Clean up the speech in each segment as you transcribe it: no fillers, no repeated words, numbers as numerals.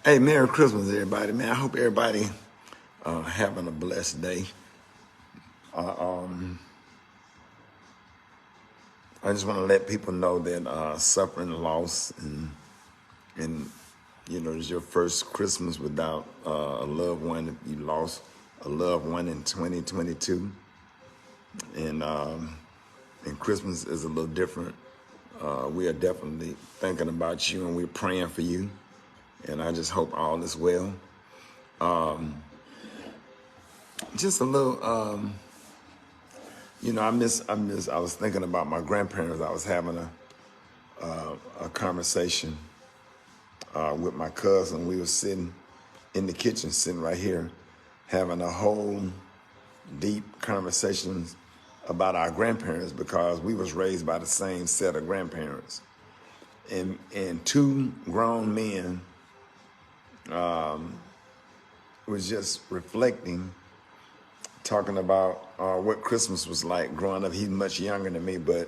Hey, Merry Christmas, everybody, man. I hope everybody having a blessed day. I just want to let people know that suffering, loss, and it's your first Christmas without a loved one. You lost a loved one in 2022, and Christmas is a little different. We are definitely thinking about you, and we're praying for you. And I just hope all is well. Just a little, I was thinking about my grandparents. I was having a conversation with my cousin. We were sitting in the kitchen, sitting right here, having a whole deep conversations about our grandparents because we was raised by the same set of grandparents. And two grown men was just reflecting, talking about what Christmas was like growing up. He's much younger than me, but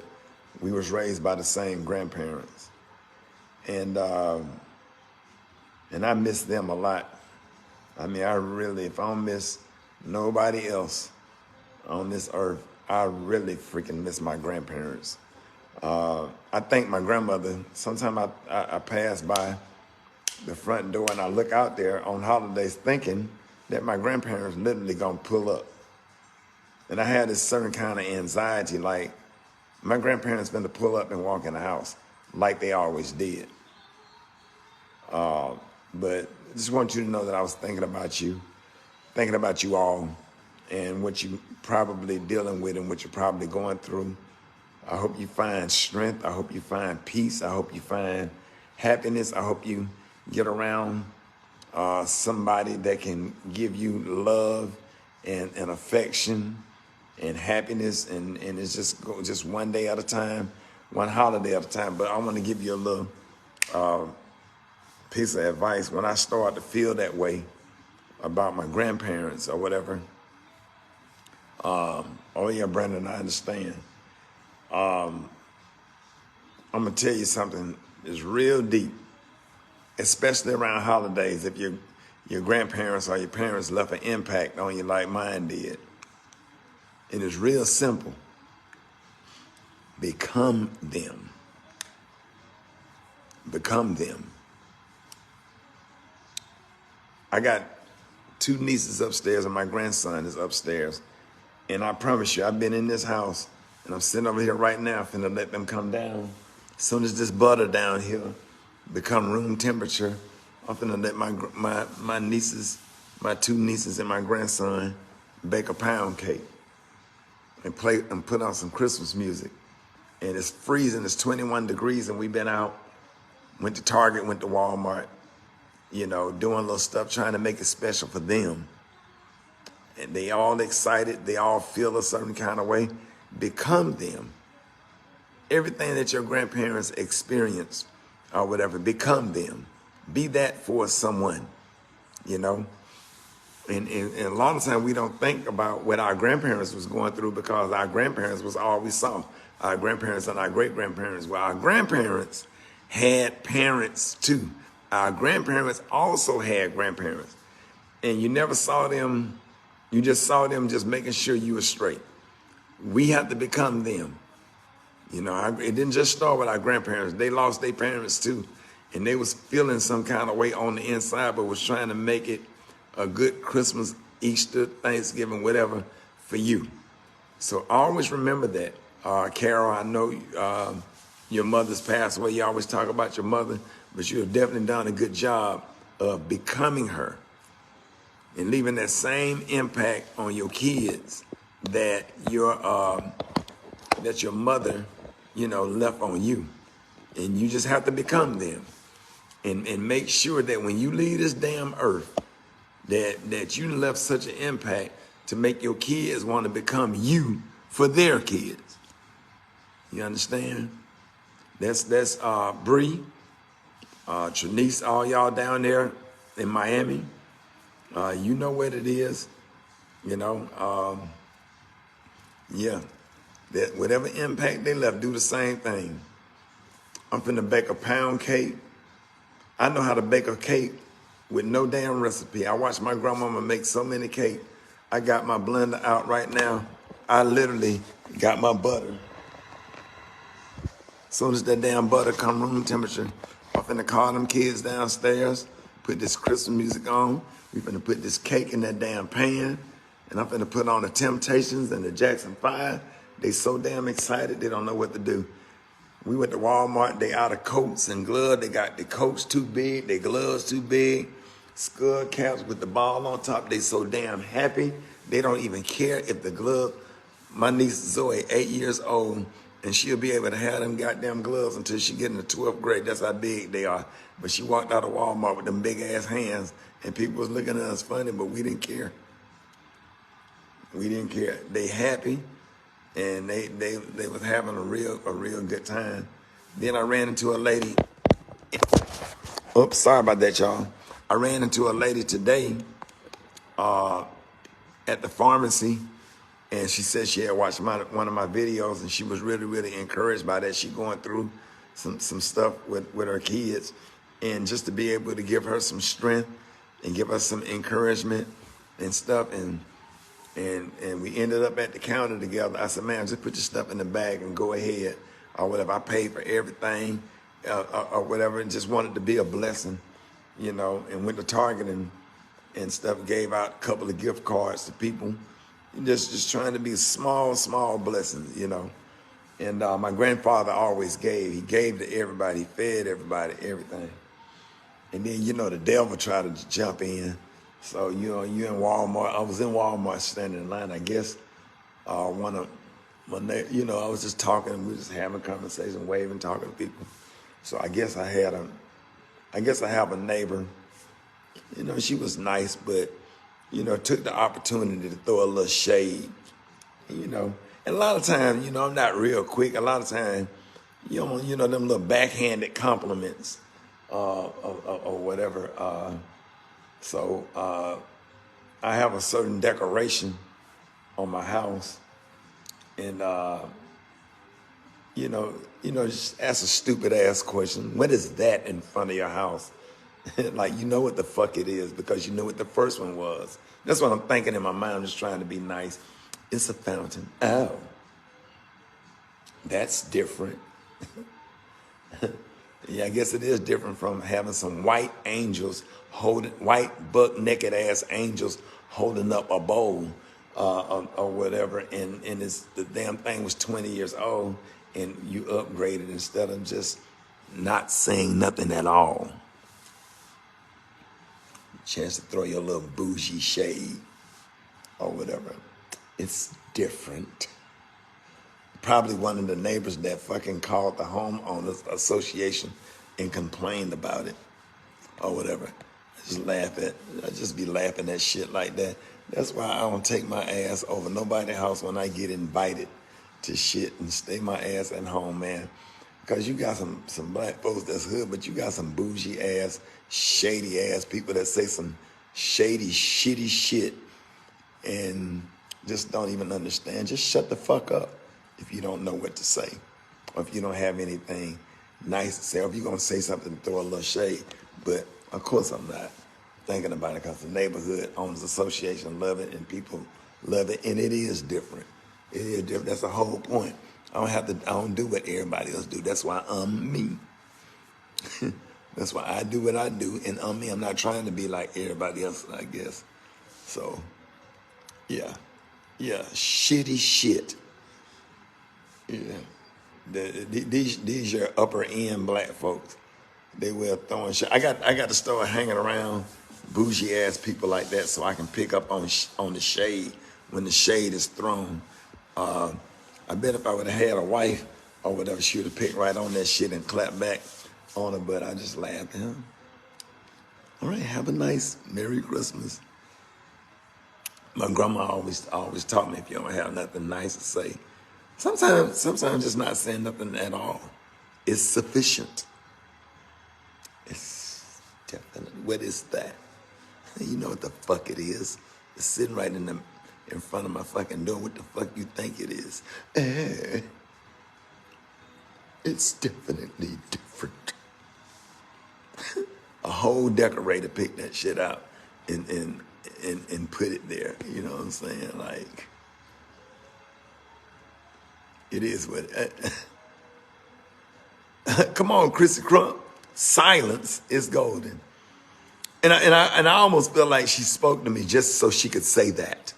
we was raised by the same grandparents. And I miss them a lot. I mean, if I don't miss nobody else on this earth, I really freaking miss my grandparents. I think my grandmother, sometimes I pass by the front door and I look out there on holidays thinking that my grandparents literally gonna pull up. And I had this certain kind of anxiety, like my grandparents been to pull up and walk in the house like they always did. But I just want you to know that I was thinking about you all and what you probably dealing with and what you're probably going through. I hope you find strength. I hope you find peace. I hope you find happiness. I hope you get around somebody that can give you love and affection and happiness, and it's just one day at a time, one holiday at a time. But I want to give you a little piece of advice. When I start to feel that way about my grandparents or whatever, oh yeah, Brandon, I understand. I'm gonna tell you something that's real deep, especially around holidays. If your grandparents or your parents left an impact on you like mine did. It is real simple. Become them. Become them. I got two nieces upstairs and my grandson is upstairs. And I promise you, I've been in this house and I'm sitting over here right now finna let them come down. As soon as this butter down here become room temperature, I'm finna let my nieces, my two nieces and my grandson bake a pound cake and play and put on some Christmas music. And it's freezing, it's 21 degrees and we've been out, went to Target, went to Walmart, doing little stuff, trying to make it special for them. And they all excited, they all feel a certain kind of way. Become them. Everything that your grandparents experienced or whatever, become them. Be that for someone, And a lot of times we don't think about what our grandparents was going through because our grandparents was all we saw. Our grandparents and our great-grandparents. Well, our grandparents had parents too. Our grandparents also had grandparents. And you never saw them, you just saw them just making sure you were straight. We have to become them. It didn't just start with our grandparents. They lost their parents too. And they was feeling some kind of way on the inside, but was trying to make it a good Christmas, Easter, Thanksgiving, whatever, for you. So always remember that. Carol, I know your mother's passed away. You always talk about your mother, but you have definitely done a good job of becoming her and leaving that same impact on your kids that your mother, left on you. And you just have to become them. And make sure that when you leave this damn earth, that you left such an impact to make your kids want to become you for their kids. You understand? That's Bree, Trinice, all y'all down there in Miami. You know what it is. Yeah. That whatever impact they left, do the same thing. I'm finna bake a pound cake. I know how to bake a cake with no damn recipe. I watched my grandmama make so many cake. I got my blender out right now. I literally got my butter. As soon as that damn butter come room temperature, I'm finna call them kids downstairs, put this Christmas music on. We finna put this cake in that damn pan, and I'm finna put on the Temptations and the Jackson 5. They so damn excited, they don't know what to do. We went to Walmart, they out of coats and gloves. They got the coats too big, their gloves too big, skull caps with the ball on top. They so damn happy, they don't even care if the glove. My niece Zoe, 8 years old, and she'll be able to have them goddamn gloves until she get in the 12th grade. That's how big they are. But she walked out of Walmart with them big ass hands, and people was looking at us funny, but we didn't care. We didn't care. They happy, and they was having a real good time. Then I ran into a lady. Oops, sorry about that, y'all. I ran into a lady today at the pharmacy, and she said she had watched one of my videos, and she was really encouraged by that. She going through some stuff with her kids, and just to be able to give her some strength and give her some encouragement and stuff, and we ended up at the counter together. I said, man, just put your stuff in the bag and go ahead, or whatever. I paid for everything, or whatever, and just wanted to be a blessing, you know, and went to Target and stuff, gave out a couple of gift cards to people, just trying to be small blessings, you know. And my grandfather always gave. He gave to everybody, he fed everybody, everything. And then, you know, the devil tried to jump in. So, you know, you in Walmart. I was in Walmart standing in line. I guess one of my, you know, I was just talking. We were just having a conversation, waving, talking to people. So I guess I have a neighbor. You know, she was nice, but, you know, took the opportunity to throw a little shade, you know. And a lot of times, you know, I'm not real quick. A lot of times, you know, them little backhanded compliments or whatever. So I have a certain decoration on my house, and you know, just ask a stupid ass question. What is that in front of your house? Like, you know what the fuck it is because you know what the first one was. That's what I'm thinking in my mind. I'm just trying to be nice. It's a fountain. Oh, that's different. Yeah, I guess it is different from having some white angels white buck naked ass angels holding up a bowl or whatever, and the damn thing was 20 years old, and you upgraded instead of just not saying nothing at all. Chance to throw your little bougie shade or whatever. It's different. Probably one of the neighbors that fucking called the homeowners association and complained about it or whatever. I just be laughing at shit like that. That's why I don't take my ass over nobody's house when I get invited to shit and stay my ass at home, man. Because you got some black folks that's hood, but you got some bougie ass, shady ass people that say some shady, shitty shit and just don't even understand. Just shut the fuck up if you don't know what to say, or if you don't have anything nice to say, or if you're gonna say something, throw a little shade. But of course I'm not thinking about it because the neighborhood owners association love it and people love it, and it is different. It is different. That's the whole point. I don't do what everybody else do. That's why I'm me. That's why I do what I do, and I'm me. I'm not trying to be like everybody else, I guess. So, yeah, shitty shit. Yeah, these your upper end black folks. They will throwing shit. I got to start hanging around bougie ass people like that so I can pick up on the shade when the shade is thrown. I bet if I would have had a wife or whatever, she would have picked right on that shit and clapped back on her. But I just laughed at him. All right, have a nice Merry Christmas. My grandma always taught me if you don't have nothing nice to say, sometimes just not saying nothing at all is sufficient. It's definitely, what is that? You know what the fuck it is. It's sitting right in front of my fucking door. What the fuck you think it is? It's definitely different. a whole decorator picked that shit out and put it there. You know what I'm saying? Like, it is what come on, Chrissy Crump. Silence is golden. And I almost feel like she spoke to me just so she could say that.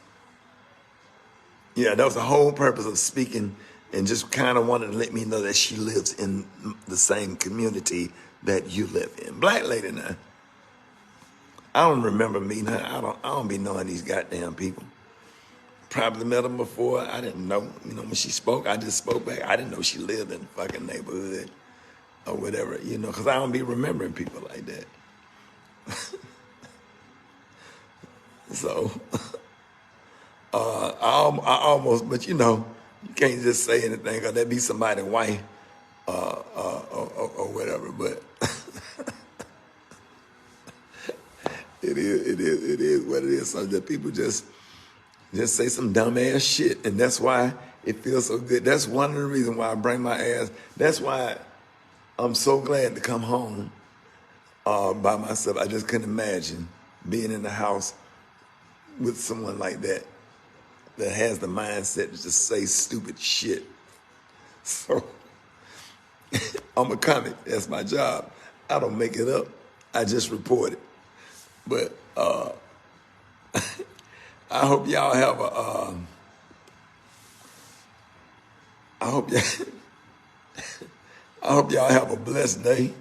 Yeah, that was the whole purpose of speaking, and just kind of wanted to let me know that she lives in the same community that you live in. Black lady now. I don't remember meeting her. I don't be knowing these goddamn people. Probably met them before. I didn't know. You know, when she spoke, I just spoke back. I didn't know she lived in the fucking neighborhood or whatever, you know, because I don't be remembering people like that. So, I almost, but you know, you can't just say anything because that be somebody's wife or whatever. But it is what it is. So that people just say some dumbass shit, and that's why it feels so good. That's one of the reasons why I bring my ass. That's why I'm so glad to come home by myself. I just couldn't imagine being in the house with someone like that has the mindset to just say stupid shit. So I'm a comic. That's my job. I don't make it up. I just report it. But I hope y'all have a. I hope y'all have a blessed day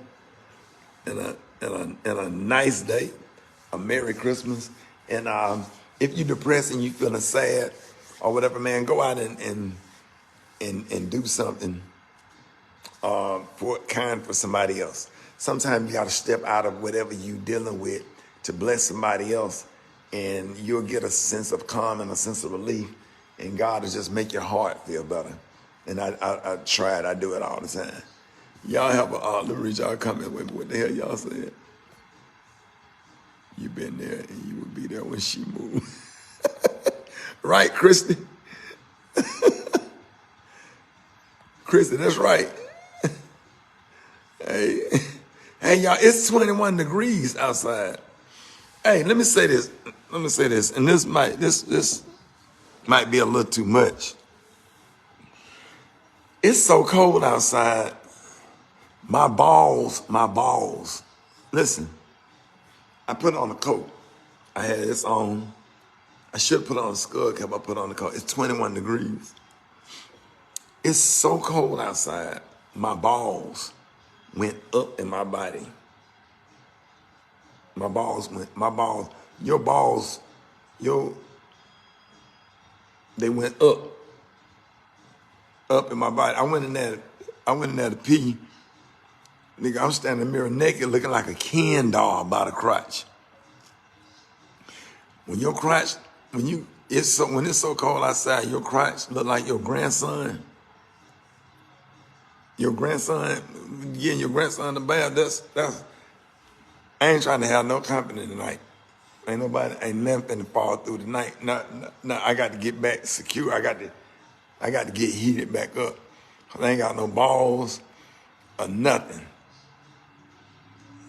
and a nice day, a Merry Christmas. And if you're depressed and you feeling sad or whatever, man, go out and do something for somebody else. Sometimes you got to step out of whatever you're dealing with to bless somebody else, and you'll get a sense of calm and a sense of relief, and God will just make your heart feel better. And I try it. I do it all the time. Y'all have let me read y'all comment. Wait, what the hell y'all said? You been there and you will be there when she moved. Right, Christy? Christy, that's right. Hey, y'all, it's 21 degrees outside. Hey, let me say this, and this might be a little too much. It's so cold outside. My balls. Listen, I put on a coat. I had this on. I should put on a skull cap. I put on the coat. It's 21 degrees. It's so cold outside. My balls went up in my body. Your balls, they went up in my body. I went in there to pee. Nigga, I'm standing in the mirror naked looking like a Ken doll by the crotch. When your crotch, when it's so cold outside, your crotch look like your grandson. Your grandson, getting your grandson in the bath, that's I ain't trying to have no company tonight. Ain't nothing to fall through tonight. No, I got to get back secure. I got to get heated back up. I ain't got no balls or nothing.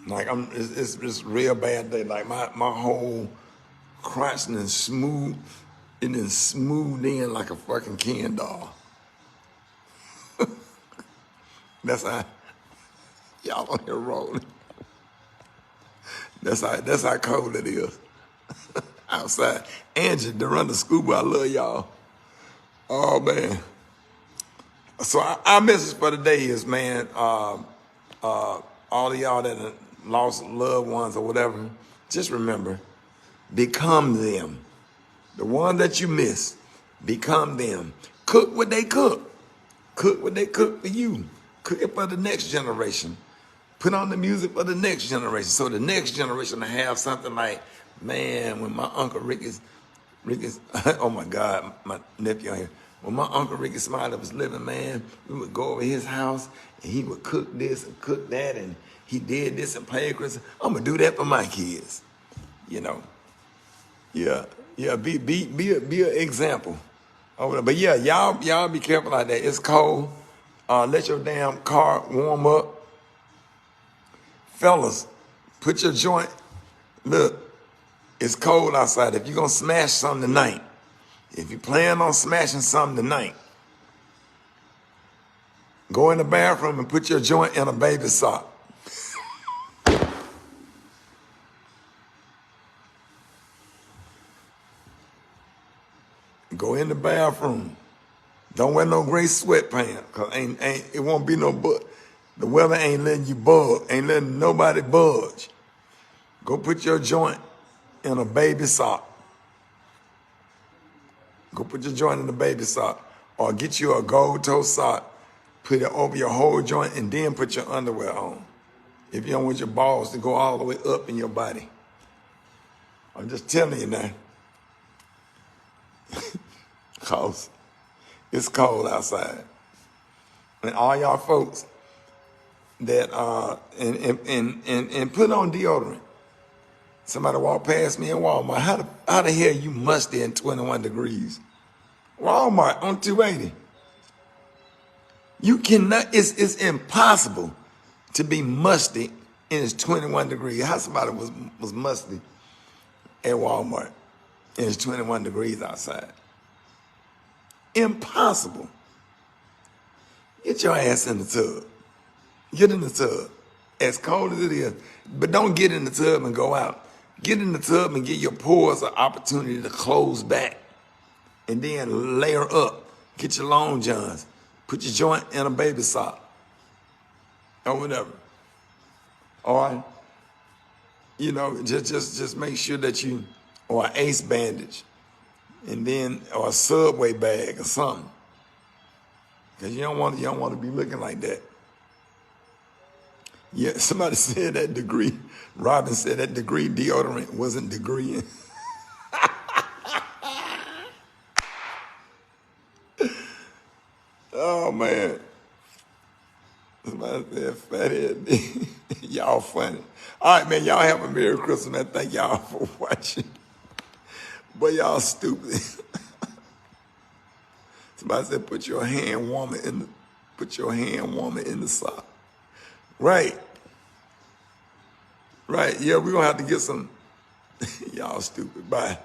Like it's just real bad day. Like my whole crotch and smooth in like a fucking Ken doll. That's how y'all on here rolling. That's how cold it is outside. Angie, to run the scuba, I love y'all. Oh man. So our message for today is, man, all of y'all that have lost loved ones or whatever, just remember, become them. The one that you miss, become them. Cook what they cook. Cook what they cook for you. Cook it for the next generation. Put on the music for the next generation, so the next generation will have something like, man, when my Uncle Rickey's, oh my God, my nephew here. When my Uncle Rickey Smiley was living, man, we would go over his house and he would cook this and cook that, and he did this and played Christmas. I'm gonna do that for my kids, you know. Yeah, be an example. But yeah, y'all be careful out there. It's cold. Let your damn car warm up. Fellas, Put your joint, look, it's cold outside. If you're going to smash something tonight, if you plan on smashing something tonight, go in the bathroom and put your joint in a baby sock. Go in the bathroom. Don't wear no gray sweatpants, because it won't be no bug. The weather ain't letting you bug, ain't letting nobody budge. Go put your joint in a baby sock. Go put your joint in a baby sock. Or get you a gold toe sock, put it over your whole joint, and then put your underwear on. If you don't want your balls to go all the way up in your body. I'm just telling you now. Cause it's cold outside. And all y'all folks that and put on deodorant. Somebody walked past me in Walmart. How the hell you musty in 21 degrees? Walmart on 280. You cannot, it's impossible to be musty and it's 21 degrees. How somebody was musty at Walmart and it's 21 degrees outside? Impossible. Get your ass in the tub. Get in the tub. As cold as it is. But don't get in the tub and go out. Get in the tub and give your pores an opportunity to close back. And then layer up. Get your long johns. Put your joint in a baby sock. Or whatever. All right? You know, just make sure that you, or an ace bandage. And then, or a Subway bag or something. Because you don't want to be looking like that. Yeah, somebody said that degree, Robin said that degree deodorant wasn't degreeing. Oh, man. Somebody said fathead. Y'all funny. All right, man, y'all have a Merry Christmas, man. Thank y'all for watching. But y'all stupid. Somebody said put your hand warmer in the sock. Right. Right. Yeah, we're gonna have to get some. Y'all stupid. Bye.